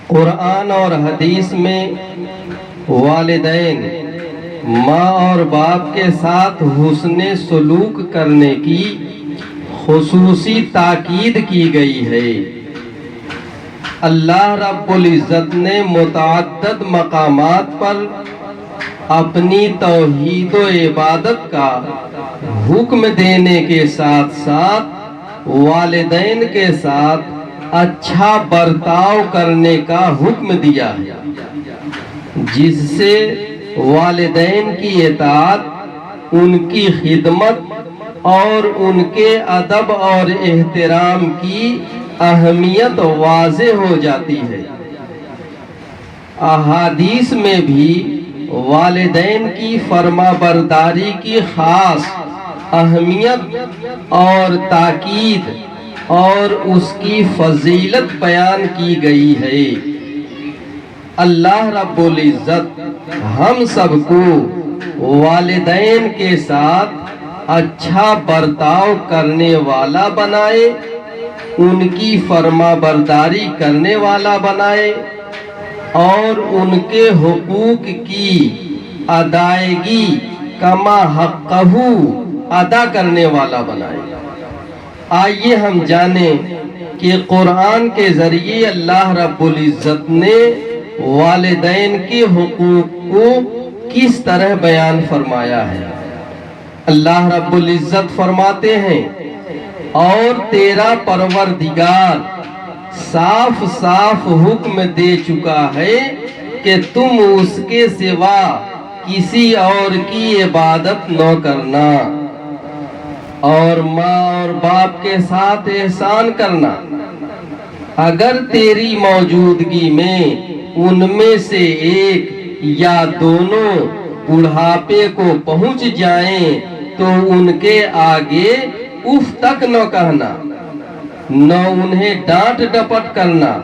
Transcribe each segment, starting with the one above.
قرآن اور حدیث میں والدین، ماں اور باپ کے ساتھ حسن سلوک کرنے کی خصوصی تاکید کی گئی ہے۔ اللہ رب العزت نے متعدد مقامات پر اپنی توحید و عبادت کا حکم دینے کے ساتھ ساتھ والدین کے ساتھ اچھا برتاؤ کرنے کا حکم دیا ہے، جس سے والدین کی اطاعت، ان کی خدمت اور ان کے ادب اور احترام کی اہمیت واضح ہو جاتی ہے۔ احادیث میں بھی والدین کی فرما برداری کی خاص اہمیت اور تاکید اور اس کی فضیلت بیان کی گئی ہے۔ اللہ رب العزت ہم سب کو والدین کے ساتھ اچھا برتاؤ کرنے والا بنائے، ان کی فرما برداری کرنے والا بنائے اور ان کے حقوق کی ادائیگی کما حقہ ادا کرنے والا بنائے۔ آئیے ہم جانیں کہ قرآن کے ذریعے اللہ رب العزت نے والدین کے حقوق کو کس طرح بیان فرمایا ہے۔ اللہ رب العزت فرماتے ہیں، اور تیرا پروردگار صاف صاف حکم دے چکا ہے کہ تم اس کے سوا کسی اور کی عبادت نہ کرنا، اور ماں اور باپ کے ساتھ احسان کرنا۔ اگر تیری موجودگی میں ان میں سے ایک یا دونوں بڑھاپے کو پہنچ جائیں تو ان کے آگے اف تک نہ کہنا، نہ انہیں ڈانٹ ڈپٹ کرنا،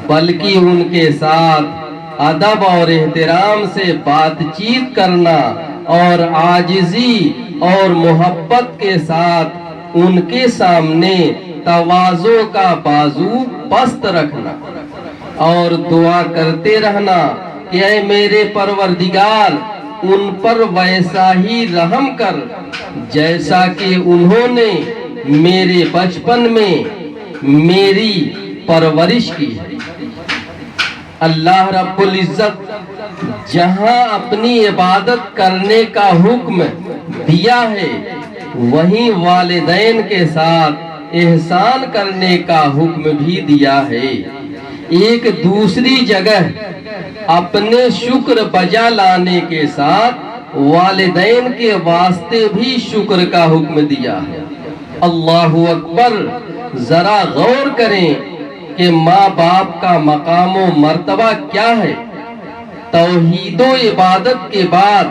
بلکہ ان کے ساتھ ادب اور احترام سے بات چیت کرنا اور عاجزی اور محبت کے ساتھ ان کے سامنے تواضع کا بازو پست رکھنا اور دعا کرتے رہنا کہ اے میرے پروردگار، ان پر ویسا ہی رحم کر جیسا کہ انہوں نے میرے بچپن میں میری پرورش کی ہے۔ اللہ رب العزت جہاں اپنی عبادت کرنے کا حکم دیا ہے، وہیں والدین کے ساتھ احسان کرنے کا حکم بھی دیا ہے۔ ایک دوسری جگہ اپنے شکر بجا لانے کے ساتھ والدین کے واسطے بھی شکر کا حکم دیا ہے۔ اللہ اکبر! ذرا غور کریں کہ ماں باپ کا مقام و مرتبہ کیا ہے۔ توحید و عبادت کے بعد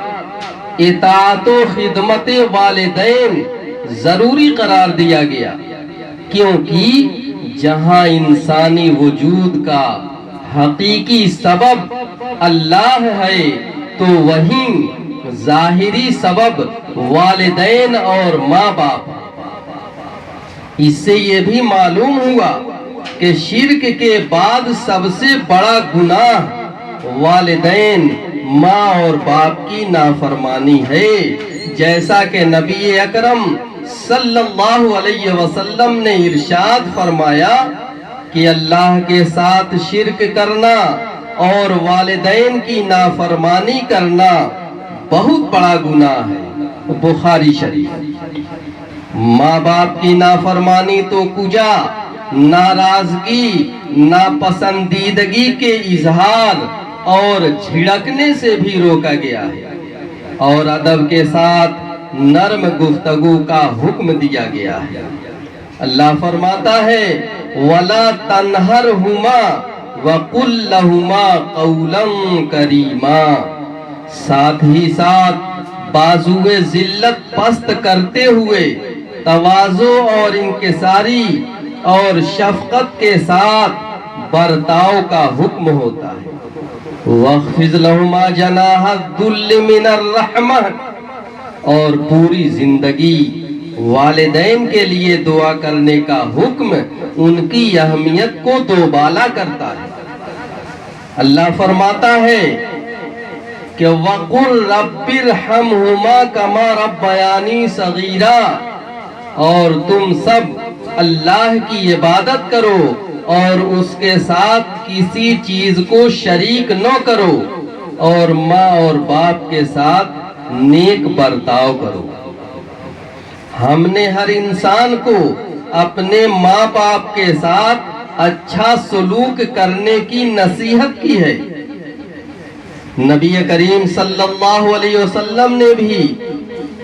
اطاعت و خدمت والدین ضروری قرار دیا گیا، کیونکہ جہاں انسانی وجود کا حقیقی سبب اللہ ہے تو وہیں ظاہری سبب والدین اور ماں باپ۔ اس سے یہ بھی معلوم ہوا کہ شرک کے بعد سب سے بڑا گناہ والدین، ماں اور باپ کی نافرمانی ہے، جیسا کہ نبی اکرم صلی اللہ علیہ وسلم نے ارشاد فرمایا کہ اللہ کے ساتھ شرک کرنا اور والدین کی نافرمانی کرنا بہت بڑا گناہ ہے۔ بخاری شریف۔ ماں باپ کی نافرمانی تو کجا ناراضگی، ناپسندیدگی کے اظہار اور جھڑکنے سے بھی روکا گیا ہے، اور ادب کے ساتھ نرم گفتگو کا حکم دیا گیا ہے۔ اللہ فرماتا ہے وَلَا تَنْهَرْهُمَا وَقُلْ لَهُمَا قَوْلًا كَرِيمًا، ساتھ ہی ساتھ بازوئے ذلت پست کرتے ہوئے تواضع اور انکساری اور شفقت کے ساتھ برتاؤ کا حکم ہوتا ہے۔ وَاخْفِضْ لَهُمَا جَنَاحَ الذُّلِّ مِنَ الرَّحْمَةِ، اور پوری زندگی والدین کے لیے دعا کرنے کا حکم ان کی اہمیت کو دوبالا کرتا ہے۔ اللہ فرماتا ہے کہ وَقُلْ رَبِّ ارْحَمْهُمَا كَمَا رَبَّيَانِي صَغِيرًا، اور تم سب اللہ کی عبادت کرو اور اس کے ساتھ کسی چیز کو شریک نہ کرو، اور ماں اور باپ کے ساتھ نیک برتاؤ کرو۔ ہم نے ہر انسان کو اپنے ماں باپ کے ساتھ اچھا سلوک کرنے کی نصیحت کی ہے۔ نبی کریم صلی اللہ علیہ وسلم نے بھی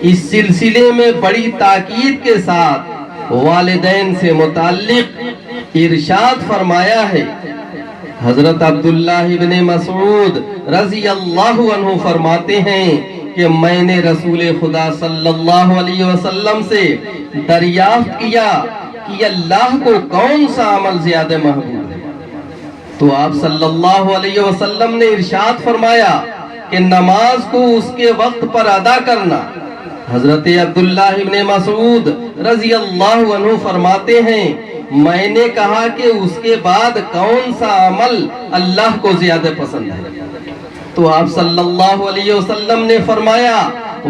اس سلسلے میں بڑی تاکید کے ساتھ والدین سے متعلق ارشاد فرمایا ہے۔ حضرت عبداللہ ابن مسعود رضی اللہ عنہ فرماتے ہیں کہ میں نے رسول خدا صلی اللہ علیہ وسلم سے دریافت کیا کہ اللہ کو کون سا عمل زیادہ محبوب ہے، تو آپ صلی اللہ علیہ وسلم نے ارشاد فرمایا کہ نماز کو اس کے وقت پر ادا کرنا۔ حضرت عبداللہ ابن مسعود رضی اللہ عنہ فرماتے ہیں میں نے کہا کہ اس کے بعد کون سا عمل اللہ کو زیادہ پسند ہے، تو آپ صلی اللہ علیہ وسلم نے فرمایا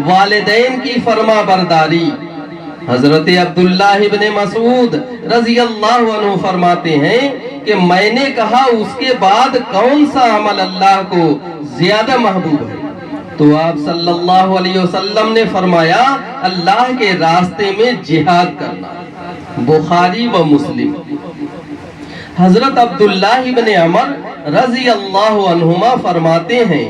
والدین کی فرما برداری۔ حضرت عبداللہ ابن مسعود رضی اللہ عنہ فرماتے ہیں کہ میں نے کہا اس کے بعد کون سا عمل اللہ کو زیادہ محبوب ہے، تو آپ صلی اللہ علیہ وسلم نے فرمایا اللہ کے راستے میں جہاد کرنا۔ بخاری و مسلم۔ حضرت عبداللہ ابن عمر رضی اللہ عنہما فرماتے ہیں،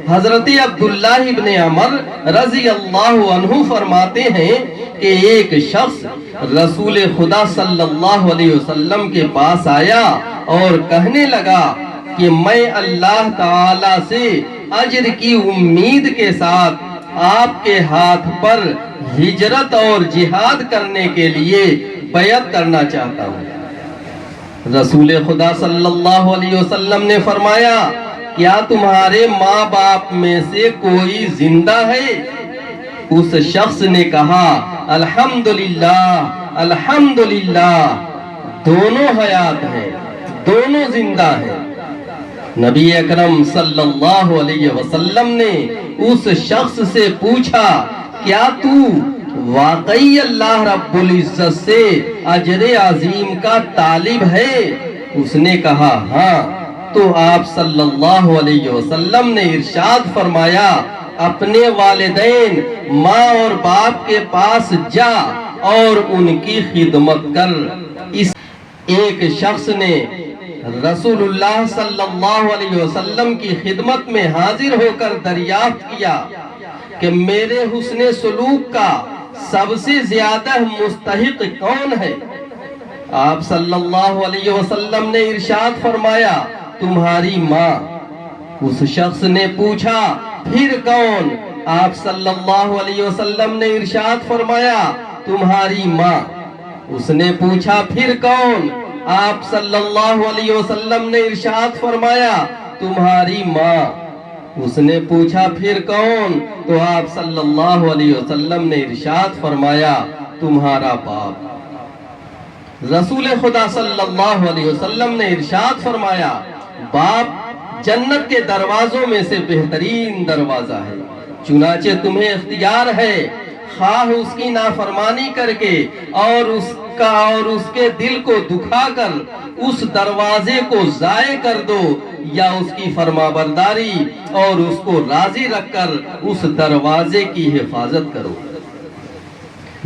حضرت عبداللہ ابن عمر رضی اللہ عنہ فرماتے ہیں کہ ایک شخص رسول خدا صلی اللہ علیہ وسلم کے پاس آیا اور کہنے لگا کہ میں اللہ تعالی سے اجر کی امید کے ساتھ آپ کے ہاتھ پر ہجرت اور جہاد کرنے کے لیے بیعت کرنا چاہتا ہوں۔ رسول خدا صلی اللہ علیہ وسلم نے فرمایا کیا تمہارے ماں باپ میں سے کوئی زندہ ہے؟ اس شخص نے کہا الحمدللہ الحمدللہ، دونوں حیات ہیں، دونوں زندہ ہیں۔ نبی اکرم صلی اللہ علیہ وسلم نے اس شخص سے پوچھا کیا تو واقعی اللہ رب العزت سے اجر عظیم کا طالب ہے؟ اس نے کہا ہاں، تو آپ صلی اللہ علیہ وسلم نے ارشاد فرمایا اپنے والدین ماں اور باپ کے پاس جا اور ان کی خدمت کر۔ اس ایک شخص نے رسول اللہ صلی اللہ علیہ وسلم کی خدمت میں حاضر ہو کر دریافت کیا کہ میرے حسن سلوک کا سب سے زیادہ مستحق کون ہے؟ آپ صلی اللہ علیہ وسلم نے ارشاد فرمایا تمہاری ماں۔ اس شخص نے پوچھا پھر کون؟ آپ صلی اللہ علیہ وسلم نے ارشاد فرمایا تمہاری ماں۔ اس نے پوچھا پھر کون؟ آپ صلی اللہ علیہ وسلم نے ارشاد فرمایا تمہاری ماں۔ اس نے پوچھا پھر کون؟ تو آپ صلی اللہ علیہ وسلم نے ارشاد فرمایا تمہارا باپ۔ رسول خدا صلی اللہ علیہ وسلم نے ارشاد فرمایا باپ جنت کے دروازوں میں سے بہترین دروازہ ہے، چنانچہ تمہیں اختیار ہے خواہ اس کی نافرمانی کر کے اور اس کے دل کو دکھا کر اس دروازے کو ضائع کر دو، یا اس کی فرما برداری اور اس کو راضی رکھ کر اس دروازے کی حفاظت کرو۔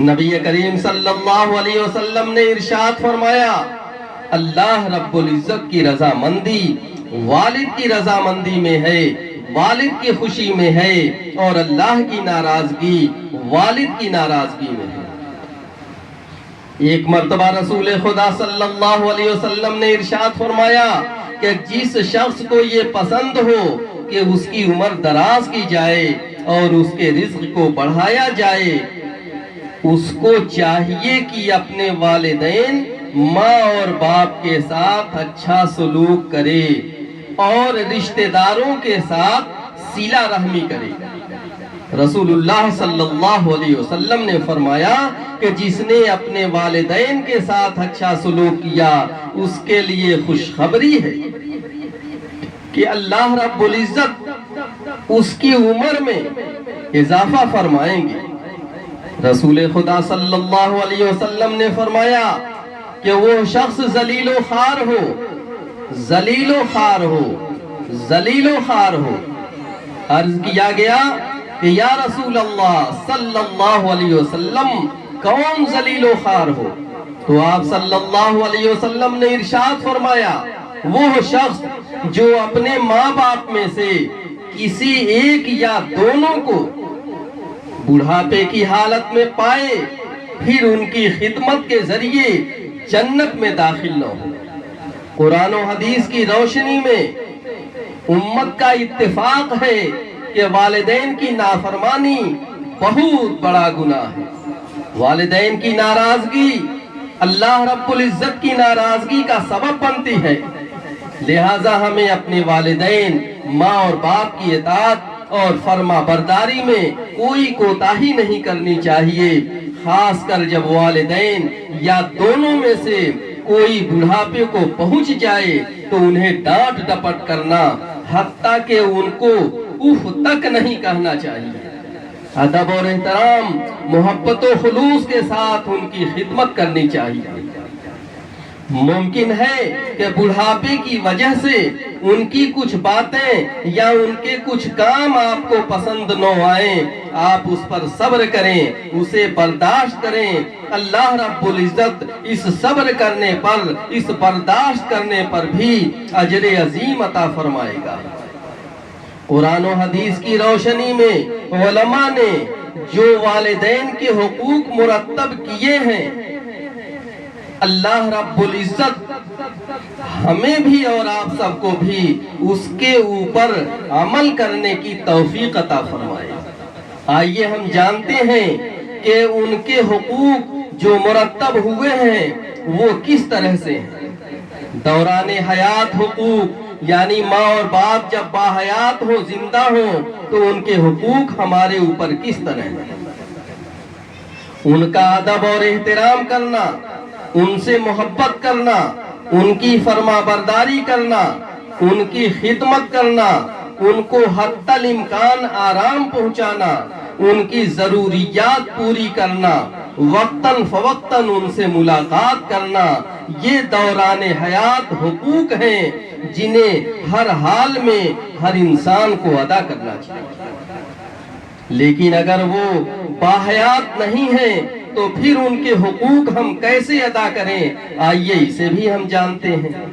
نبی کریم صلی اللہ علیہ وسلم نے ارشاد فرمایا اللہ رب العزت کی رضامندی والد کی رضامندی میں ہے، والد کی خوشی میں ہے، اور اللہ کی ناراضگی والد کی ناراضگی میں ہے۔ ایک مرتبہ رسول خدا صلی اللہ علیہ وسلم نے ارشاد فرمایا کہ جس شخص کو یہ پسند ہو کہ اس کی عمر دراز کی جائے اور اس کے رزق کو بڑھایا جائے، اس کو چاہیے کہ اپنے والدین ماں اور باپ کے ساتھ اچھا سلوک کرے اور رشتہ داروں کے ساتھ صلہ رحمی کرے۔ رسول اللہ صلی اللہ علیہ وسلم نے فرمایا کہ جس نے اپنے والدین کے ساتھ اچھا سلوک کیا اس کے لیے خوشخبری ہے۔ کہ اللہ رب العزت اس کی عمر میں اضافہ فرمائیں گے۔ رسول خدا صلی اللہ علیہ وسلم نے فرمایا کہ وہ شخص ذلیل و خوار ہو، ذلیل و خوار ہو، ذلیل و خوار ہو۔ عرض کیا گیا کہ یا رسول اللہ صلی اللہ علیہ وسلم کون ذلیل و خوار ہو؟ تو آپ صلی اللہ علیہ وسلم نے ارشاد فرمایا وہ شخص جو اپنے ماں باپ میں سے کسی ایک یا دونوں کو بڑھاپے کی حالت میں پائے پھر ان کی خدمت کے ذریعے جنت میں داخل نہ ہو۔ قرآن و حدیث کی روشنی میں امت کا اتفاق ہے کہ والدین کی نافرمانی بہت بڑا گناہ ہے۔ والدین کی ناراضگی اللہ رب العزت کی ناراضگی کا سبب بنتی ہے، لہٰذا ہمیں اپنے والدین، ماں اور باپ کی اطاعت اور فرما برداری میں کوئی کوتاہی نہیں کرنی چاہیے، خاص کر جب والدین یا دونوں میں سے کوئی بڑھاپے کو پہنچ جائے تو انہیں ڈانٹ ڈپٹ کرنا، حتیٰ کہ ان کو اف تک نہیں کہنا چاہیے۔ ادب اور احترام، محبت و خلوص کے ساتھ ان کی خدمت کرنی چاہیے۔ ممکن ہے کہ بڑھاپے کی وجہ سے ان کی کچھ باتیں یا ان کے کچھ کام آپ کو پسند نہ آئیں، آپ اس پر صبر کریں، اسے برداشت کریں۔ اللہ رب العزت اس صبر کرنے پر، اس برداشت کرنے پر بھی اجر عظیم عطا فرمائے گا۔ قرآن و حدیث کی روشنی میں علماء نے جو والدین کے حقوق مرتب کیے ہیں، اللہ رب العزت ہمیں بھی اور آپ سب کو بھی اس کے اوپر عمل کرنے کی توفیق عطا فرمائے۔ آئیے ہم جانتے ہیں کہ ان کے حقوق جو مرتب ہوئے ہیں وہ کس طرح سے ہیں۔ دوران حیات حقوق، یعنی ماں اور باپ جب باحیات ہو، زندہ ہو، تو ان کے حقوق ہمارے اوپر کس طرح ہیں۔ ان کا ادب اور احترام کرنا، ان سے محبت کرنا، ان کی فرما برداری کرنا، ان کی خدمت کرنا، ان کو حتی الامکان آرام پہنچانا، ان کی ضروریات پوری کرنا، وقتاً فوقتاً ان سے ملاقات کرنا، یہ دوران حیات حقوق ہیں جنہیں ہر حال میں ہر انسان کو ادا کرنا چاہیے۔ لیکن اگر وہ باحیات نہیں ہیں تو پھر ان کے حقوق ہم کیسے ادا کریں؟ آئیے اسے بھی ہم جانتے ہیں۔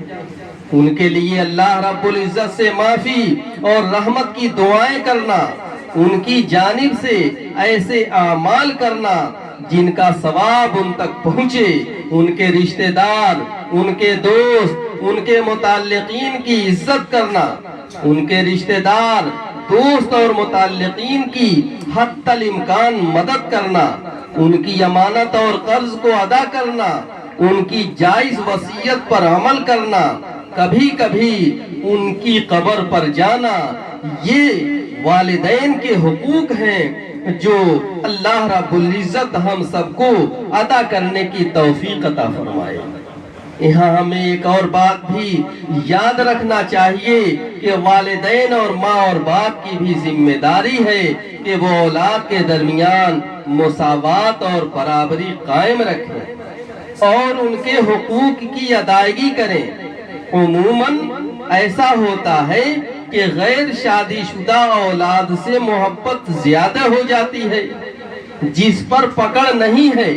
ان کے لیے اللہ رب العزت سے معافی اور رحمت کی دعائیں کرنا، ان کی جانب سے ایسے اعمال کرنا جن کا ثواب ان تک پہنچے، ان کے رشتہ دار، ان کے دوست، ان کے متعلقین کی عزت کرنا، ان کے رشتہ دار، دوست اور متعلقین کی حتی الامکان مدد کرنا، ان کی امانت اور قرض کو ادا کرنا، ان کی جائز وصیت پر عمل کرنا، کبھی کبھی ان کی قبر پر جانا، یہ والدین کے حقوق ہیں جو اللہ رب العزت ہم سب کو ادا کرنے کی توفیق عطا فرمائے۔ یہاں ہمیں ایک اور بات بھی یاد رکھنا چاہیے کہ والدین اور ماں اور باپ کی بھی ذمہ داری ہے کہ وہ اولاد کے درمیان مساوات اور برابری قائم رکھیں اور ان کے حقوق کی ادائیگی کریں۔ عموماً ایسا ہوتا ہے کہ غیر شادی شدہ اولاد سے محبت زیادہ ہو جاتی ہے، جس پر پکڑ نہیں ہے،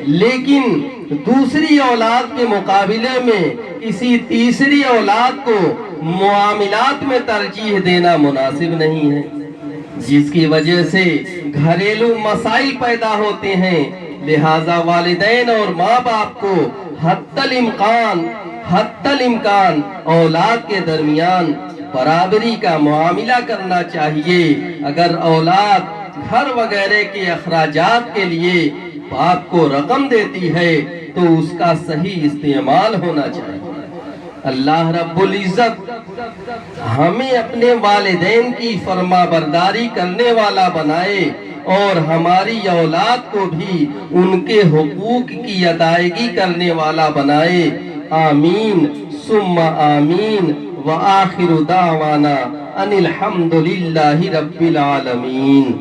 لیکن دوسری اولاد کے مقابلے میں کسی تیسری اولاد کو معاملات میں ترجیح دینا مناسب نہیں ہے، جس کی وجہ سے گھریلو مسائل پیدا ہوتے ہیں۔ لہٰذا والدین اور ماں باپ کو حتی الامکان اولاد کے درمیان برابری کا معاملہ کرنا چاہیے۔ اگر اولاد گھر وغیرہ کے اخراجات کے لیے باپ کو رقم دیتی ہے تو اس کا صحیح استعمال ہونا چاہیے۔ اللہ رب العزت ہمیں اپنے والدین کی فرما برداری کرنے والا بنائے اور ہماری اولاد کو بھی ان کے حقوق کی ادائیگی کرنے والا بنائے۔ آمین ثم آمین وآخر دعوانا ان الحمد للہ رب العالمین۔